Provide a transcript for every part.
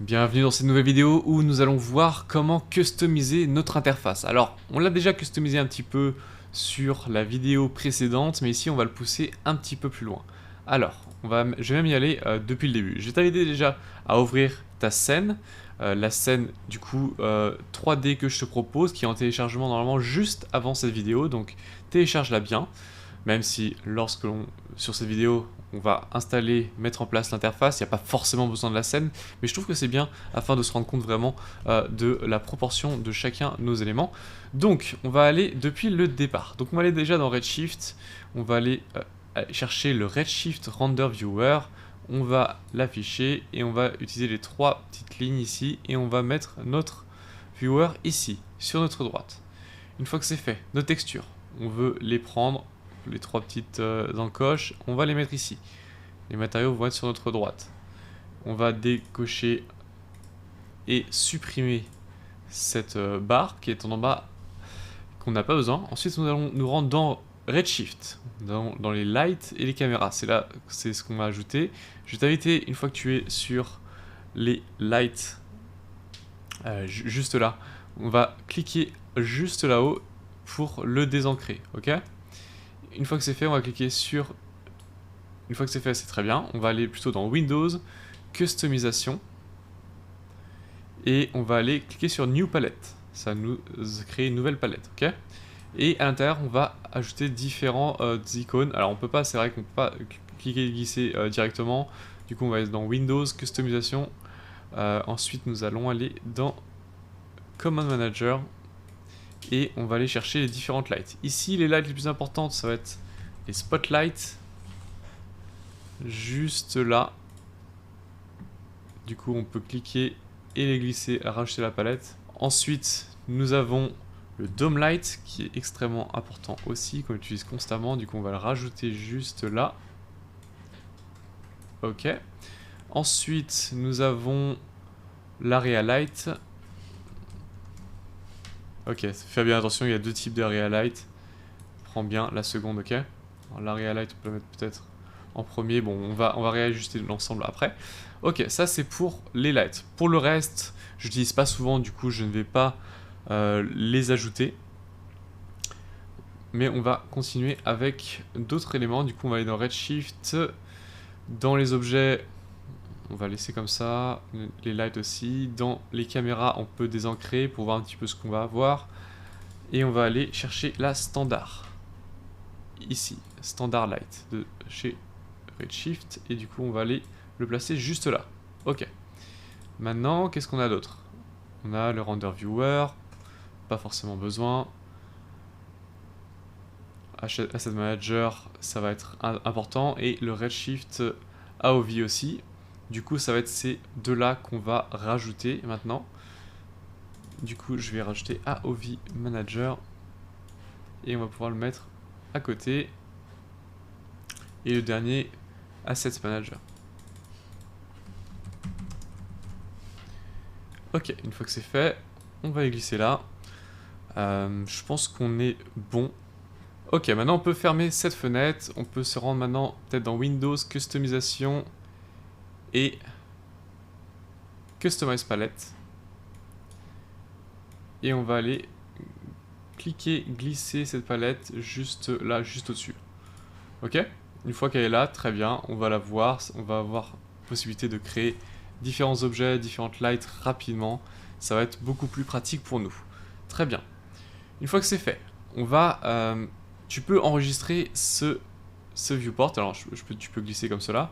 Bienvenue dans cette nouvelle vidéo où nous allons voir comment customiser notre interface. Alors, on l'a déjà customisé un petit peu sur la vidéo précédente, mais ici on va le pousser un petit peu plus loin. Alors, je vais même y aller depuis le début. Je vais t'inviter déjà à ouvrir ta scène, la scène du coup 3D que je te propose, qui est en téléchargement normalement juste avant cette vidéo, donc télécharge-la bien. Même si sur cette vidéo, on va installer, mettre en place l'interface, il n'y a pas forcément besoin de la scène, mais je trouve que c'est bien afin de se rendre compte vraiment de la proportion de chacun de nos éléments. Donc, on va aller depuis le départ. Donc, on va aller déjà dans Redshift, on va aller chercher le Redshift Render Viewer, on va l'afficher et on va utiliser les trois petites lignes ici et on va mettre notre viewer ici, sur notre droite. Une fois que c'est fait, nos textures, on veut les prendre, les trois petites encoches, on va les mettre ici. Les matériaux vont être sur notre droite. On va décocher et supprimer cette barre qui est en bas, qu'on n'a pas besoin. Ensuite, nous allons nous rendre dans Redshift, dans les lights et les caméras. C'est ce qu'on va ajouter. Je vais t'inviter, une fois que tu es sur les lights, juste là, on va cliquer juste là-haut pour le désancrer, ok? Une fois que c'est fait, on va cliquer sur... Une fois que c'est fait, c'est très bien. On va aller plutôt dans Windows, Customisation. Et on va aller cliquer sur New Palette. Ça nous crée une nouvelle palette, ok? Et à l'intérieur, on va ajouter différents icônes. Alors on peut pas, c'est vrai qu'on peut pas cliquer et glisser directement. Du coup, on va aller dans Windows, Customisation. Ensuite, nous allons aller dans Command Manager. Et on va aller chercher les différentes lights. Ici, les lights les plus importantes, ça va être les spotlights. Juste là. Du coup, on peut cliquer et les glisser à rajouter la palette. Ensuite, nous avons le dome light qui est extrêmement important aussi, qu'on utilise constamment. Du coup, on va le rajouter juste là. Ok. Ensuite, nous avons l'area light. Ok, fais bien attention, il y a deux types d'area light. Prends bien la seconde, ok. L'area light, on peut le mettre peut-être en premier. Bon, on va réajuster l'ensemble après. Ok, ça c'est pour les lights. Pour le reste, je n'utilise pas souvent, du coup je ne vais pas les ajouter. Mais on va continuer avec d'autres éléments. Du coup, on va aller dans Redshift. Dans les objets, on va laisser comme ça. Les lights aussi. Dans les caméras, on peut désancrer pour voir un petit peu ce qu'on va avoir. Et on va aller chercher la standard. Ici, standard light de chez Redshift. Et du coup, on va aller le placer juste là. Ok. Maintenant, qu'est-ce qu'on a d'autre? On a le render viewer. Pas forcément besoin. Asset Manager, ça va être important. Et le Redshift AOV aussi. Du coup, ça va être ces deux-là qu'on va rajouter maintenant. Du coup, je vais rajouter AOV Manager. Et on va pouvoir le mettre à côté. Et le dernier, Asset Manager. Ok, une fois que c'est fait, on va les glisser là. Je pense qu'on est bon. Ok, maintenant on peut fermer cette fenêtre. On peut se rendre maintenant peut-être dans Windows, Customisation et Customize Palette. Et on va aller cliquer, glisser cette palette juste là, juste au-dessus. Ok? Une fois qu'elle est là, très bien, on va la voir. On va avoir possibilité de créer différents objets, différentes lights rapidement. Ça va être beaucoup plus pratique pour nous. Très bien. Une fois que c'est fait, on va... tu peux enregistrer ce viewport. Alors, tu peux glisser comme cela.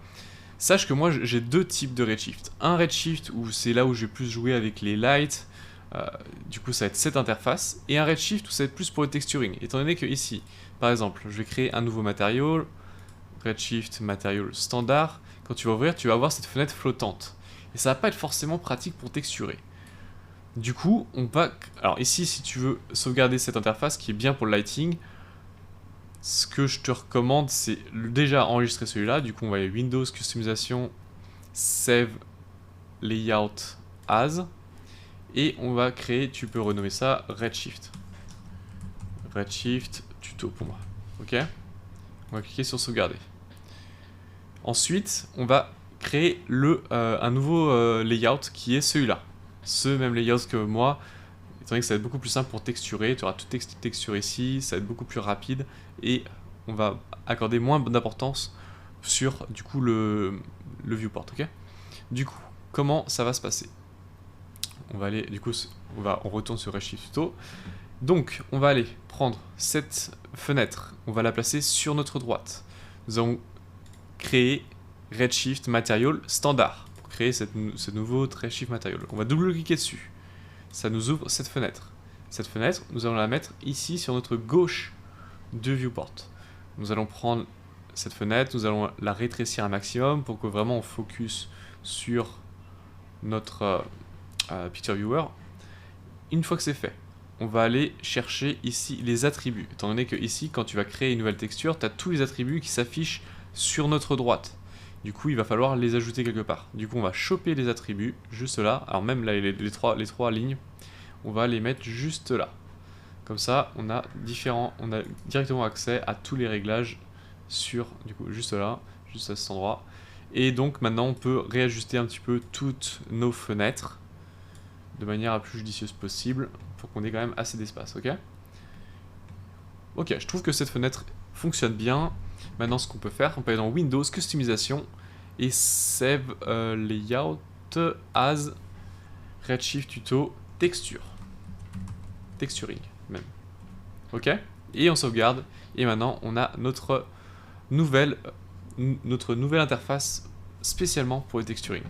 Sache que moi, j'ai deux types de Redshift. Un Redshift où c'est là où j'ai plus joué avec les lights. Du coup, ça va être cette interface. Et un Redshift où ça va être plus pour le texturing. Étant donné que ici, par exemple, je vais créer un nouveau matériau. Redshift Material Standard. Quand tu vas ouvrir, tu vas avoir cette fenêtre flottante. Et ça va pas être forcément pratique pour texturer. Du coup, on va... Alors ici, si tu veux sauvegarder cette interface qui est bien pour le lighting, ce que je te recommande, c'est déjà enregistrer celui-là. Du coup, on va aller Windows, Customisation, Save Layout As. Et on va créer, tu peux renommer ça Redshift. Redshift Tuto pour moi. Ok? On va cliquer sur sauvegarder. Ensuite, on va créer un nouveau layout qui est celui-là. Ce même layout que moi, étant donné que ça va être beaucoup plus simple pour texturer, tu auras tout texturé ici, ça va être beaucoup plus rapide et on va accorder moins d'importance sur du coup le viewport, ok? Du coup, comment ça va se passer? On va aller, du coup, on retourne sur Redshift Tuto. Donc, on va aller prendre cette fenêtre, on va la placer sur notre droite. Nous allons créer Redshift Material Standard pour créer ce nouveau Redshift Material. On va double-cliquer dessus. Ça nous ouvre cette fenêtre. Cette fenêtre, nous allons la mettre ici sur notre gauche de viewport. Nous allons prendre cette fenêtre, nous allons la rétrécir un maximum pour que vraiment on focus sur notre Picture Viewer. Une fois que c'est fait, on va aller chercher ici les attributs. Étant donné que ici, quand tu vas créer une nouvelle texture, tu as tous les attributs qui s'affichent sur notre droite. Du coup, il va falloir les ajouter quelque part. Du coup, on va choper les attributs juste là. Alors même là, les trois lignes, on va les mettre juste là. Comme ça, on a directement accès à tous les réglages sur, du coup, juste là, juste à cet endroit. Et donc maintenant, on peut réajuster un petit peu toutes nos fenêtres de manière la plus judicieuse possible pour qu'on ait quand même assez d'espace, ok? Ok, je trouve que cette fenêtre fonctionne bien. Maintenant, ce qu'on peut faire, on peut aller dans Windows, Customisation et Save Layout as Redshift Tuto Texture. Texturing, même. Ok? Et on sauvegarde. Et maintenant, on a notre nouvelle interface spécialement pour le texturing.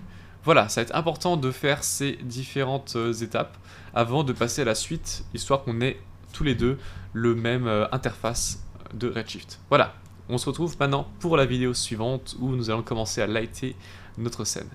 Voilà, ça va être important de faire ces différentes étapes avant de passer à la suite, histoire qu'on ait tous les deux le même interface de Redshift. Voilà, on se retrouve maintenant pour la vidéo suivante où nous allons commencer à lighter notre scène.